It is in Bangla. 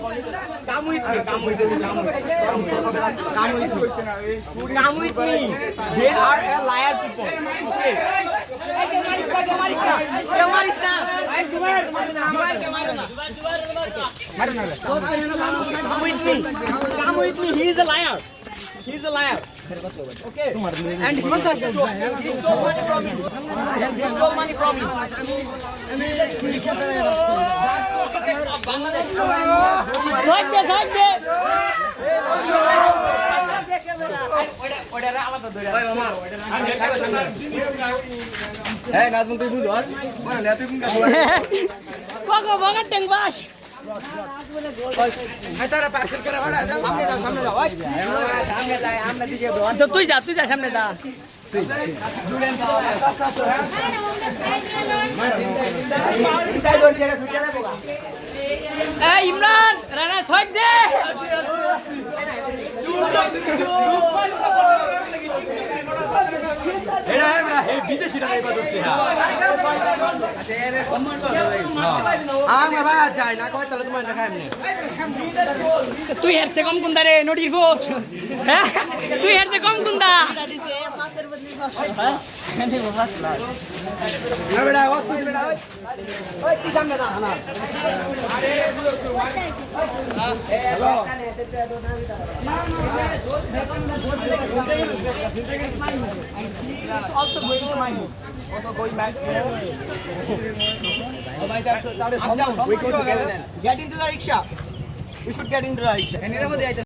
Come with me. Come with me. Come with me. They are a liar people. Okay. Come with me. Come with me. He is a liar. He is a liar. Okay. And he stole money from me. He stole money from me. Hey, Nazmul, তুই বুঝ আর মানে লে তুই কোন কোকো বগা টেংবাস আই তারা পার্সেল করে ভাড়া যাও সামনে যাও সামনে যাই আমরা দিকে তো তুই যা সামনে যা এই ইমরান রানা ছয় দে এরা হে বিদেশিরা এবার হচ্ছে না আচ্ছা এর সম্মান করা যাবে আমার ভাই যায় না কয় তাহলে তোমার দেখা এমনি তুই এর চেয়ে কম কোনটা রে নোটির ভোট হ্যাঁ তুই এর চেয়ে কম কোনটা পাঁচের বদলি বেটা ও তুই বেটা ওই তুই সামনে যা না hello also going to my home. Also going back. Oh my God! So, we go together then. Get into the rickshaw. We should get into the rickshaw.